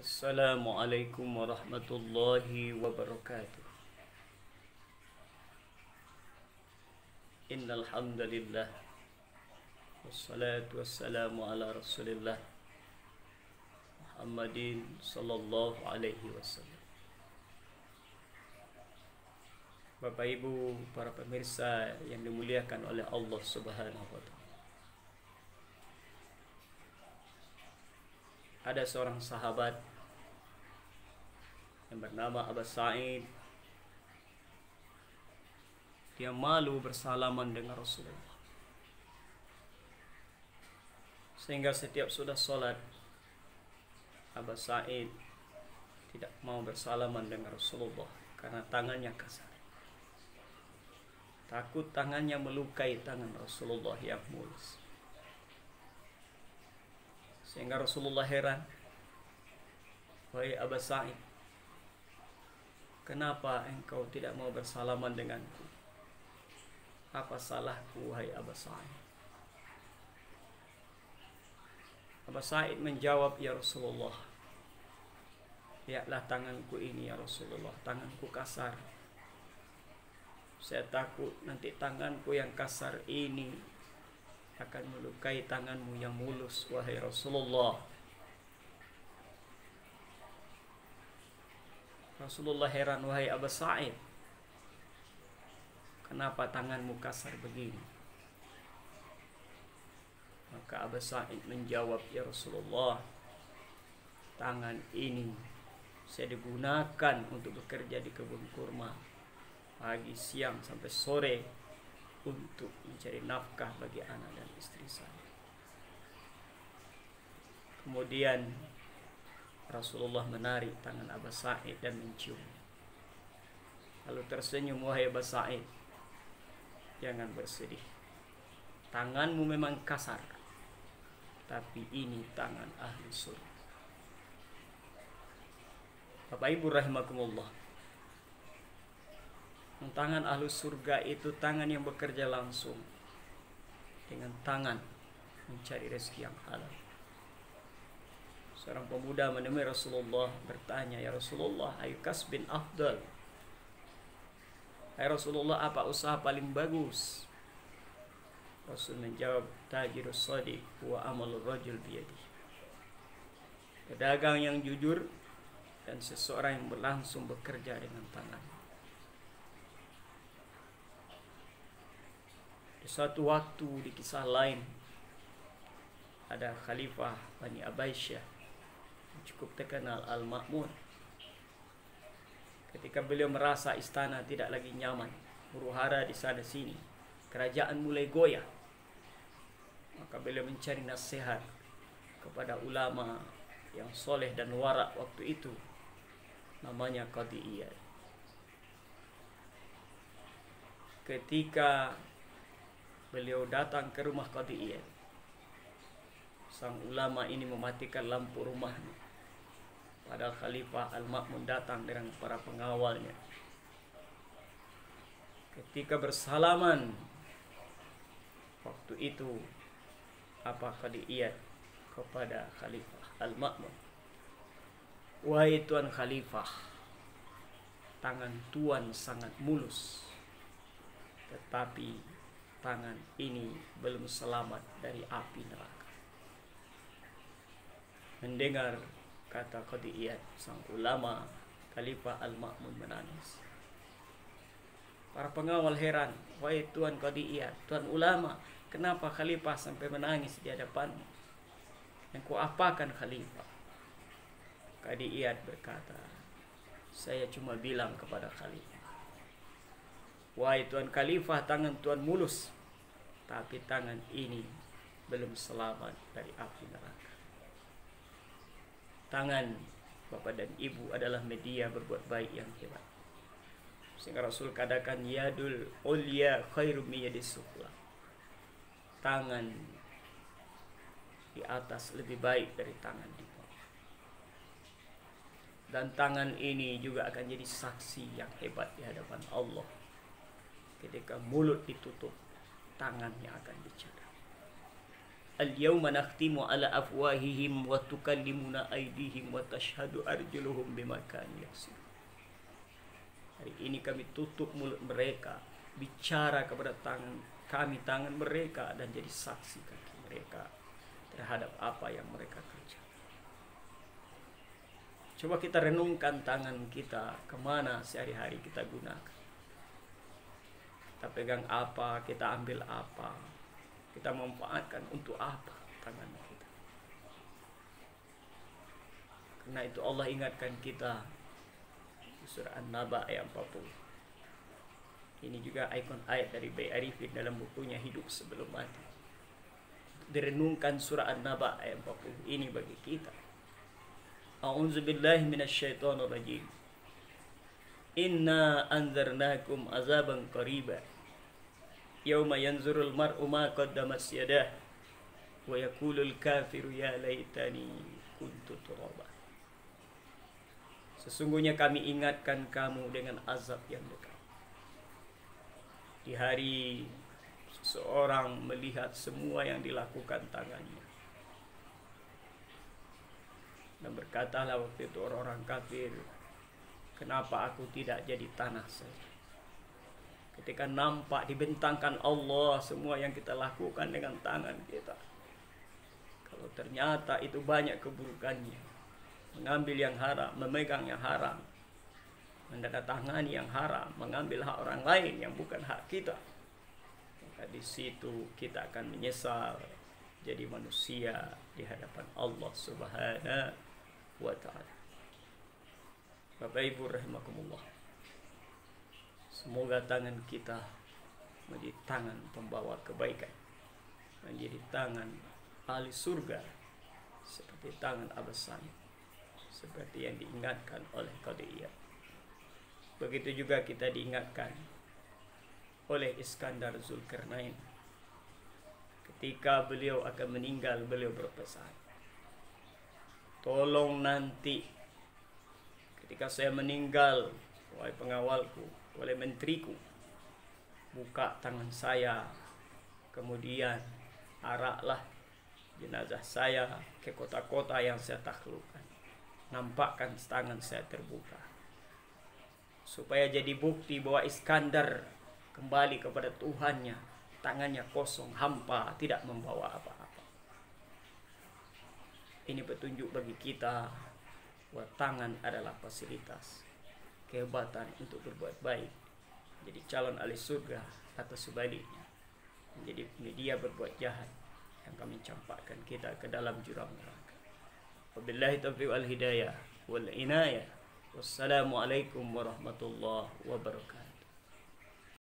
Assalamualaikum warahmatullahi wabarakatuh. Innal hamdalillah wassalatu wassalamu ala Rasulillah Muhammadin sallallahu alaihi wasallam. Bapak Ibu, para pemirsa yang dimuliakan oleh Allah Subhanahu wa taala. Ada seorang sahabat yang bernama Abu Sa'id. Dia malu bersalaman dengan Rasulullah, sehingga setiap sudah sholat, Abu Sa'id tidak mau bersalaman dengan Rasulullah karena tangannya kasar. Takut tangannya melukai tangan Rasulullah yang mulus. Sehingga Rasulullah heran, "Wahai Abu Sa'id, kenapa engkau tidak mau bersalaman denganku? Apa salahku, wahai Abu Sa'id?" Abu Sa'id menjawab, "Ya Rasulullah, lihatlah tanganku ini ya Rasulullah, tanganku kasar. Saya takut nanti tanganku yang kasar ini akan melukai tanganmu yang mulus, wahai Rasulullah." Rasulullah heran, "Wahai Abu Sa'id, kenapa tanganmu kasar begini?" Maka Abu Sa'id menjawab, "Ya Rasulullah, tangan ini saya digunakan untuk bekerja di kebun kurma pagi, siang, sampai sore untuk mencari nafkah bagi anak dan istri saya." Kemudian Rasulullah menarik tangan Abu Sa'id dan menciumnya, lalu tersenyum, "Wahai Abu Sa'id, jangan bersedih. Tanganmu memang kasar, tapi ini tangan ahli surga." Bapak Ibu rahimakumullah, tangan ahli surga itu tangan yang bekerja langsung dengan tangan mencari rezeki yang halal. Seorang pemuda menemui Rasulullah, bertanya, "Ya Rasulullah, ayu kasbin afdal?" "Hai Rasulullah, apa usaha paling bagus?" Rasul menjawab, "Tajirus shadiq wa amalur rajul biyadi." Pedagang yang jujur dan seseorang yang berlangsung bekerja dengan tangan. Di suatu waktu, di kisah lain, ada khalifah Bani Abbasiyah yang cukup terkenal, Al-Ma'mun. Ketika beliau merasa istana tidak lagi nyaman, huru-hara di sana sini, kerajaan mulai goyah, maka beliau mencari nasihat kepada ulama yang soleh dan warak waktu itu, namanya Qadhi Iyad. Ketika beliau datang ke rumah Qadhi Iyad, sang ulama ini mematikan lampu rumahnya, padahal Khalifah Al-Ma'mun datang dengan para pengawalnya. Ketika bersalaman, waktu itu apa Qadhi Iyad kepada Khalifah Al-Ma'mun, "Wahai Tuan Khalifah, tangan Tuan sangat mulus, tetapi tangan ini belum selamat dari api neraka." Mendengar kata Qadhi Iyad, sang ulama, Khalifah Al-Ma'mun menangis. Para pengawal heran, "Wahai Tuan Qadhi Iyad, Tuan ulama, kenapa Khalifah sampai menangis di hadapanmu? Yang ku apakan Khalifah?" Qadhi Iyad berkata, "Saya cuma bilang kepada Khalifah, wahai Tuan Khalifah, tangan Tuan mulus, tapi tangan ini belum selamat dari api neraka." Tangan Bapak dan Ibu adalah media berbuat baik yang hebat, sehingga Rasul katakan, "Yadul ulya khairum min yadis sufla." Tangan di atas lebih baik dari tangan di bawah. Dan tangan ini juga akan jadi saksi yang hebat di hadapan Allah. Ketika mulut ditutup, tangannya akan bicara. Al-yawma nakhtimu ala afwahihim wa tukallimuna aydihim wa tashhadu arjuluhum bima kanu yaksibun. Hari ini kami tutup mulut mereka, bicara kepada tangan mereka, dan jadi saksi kaki mereka terhadap apa yang mereka kerjakan. Coba kita renungkan tangan kita, kemana sehari-hari kita gunakan. Kita pegang apa, kita ambil apa, kita memanfaatkan untuk apa tangan kita. Karena itu Allah ingatkan kita di surah An-Naba ayat 40. Ini juga ikon ayat dari Bay Arifin dalam bukunya Hidup Sebelum Mati. Direnungkan surah An-Naba ayat 40 ini bagi kita. A'udzubillahi minasyaitonir rajim. Inna anzarnakum azaban qariba. Yauma yanzurul mar'u ma qaddamat yadah wa yaqulul kafiru ya laitani kuntu turaba. Sesungguhnya kami ingatkan kamu dengan azab yang dekat. Di hari seseorang melihat semua yang dilakukan tangannya, dan berkatalah waktu itu orang-orang kafir, kenapa aku tidak jadi tanah saja? Ketika nampak dibentangkan Allah semua yang kita lakukan dengan tangan kita, kalau ternyata itu banyak keburukannya, mengambil yang haram, memegang yang haram, menandatangani yang haram, mengambil hak orang lain yang bukan hak kita, maka di situ kita akan menyesal jadi manusia di hadapan Allah Subhanahu wa ta'ala. Bapak Ibu rahimakumullah, semoga tangan kita menjadi tangan pembawa kebaikan, menjadi tangan ahli surga, seperti tangan Abbas Said, seperti yang diingatkan oleh Qadiyah. Begitu juga kita diingatkan oleh Iskandar Zulkarnain. Ketika beliau akan meninggal, beliau berpesan, tolong nanti ketika saya meninggal, wahai pengawalku, wahai menteriku, buka tangan saya, kemudian araklah jenazah saya ke kota-kota yang saya taklukkan, nampakkan tangan saya terbuka, supaya jadi bukti bahwa Iskandar kembali kepada Tuhannya, tangannya kosong, hampa, tidak membawa apa-apa. Ini petunjuk bagi kita bahwa tangan adalah fasilitas, kehebatan untuk berbuat baik, jadi calon ahli surga, atau sebaliknya menjadi media berbuat jahat yang kami campakkan kita ke dalam jurang neraka. Wabillahi taufiq wal hidayah wal inayah. Wassalamualaikum warahmatullahi wabarakatuh.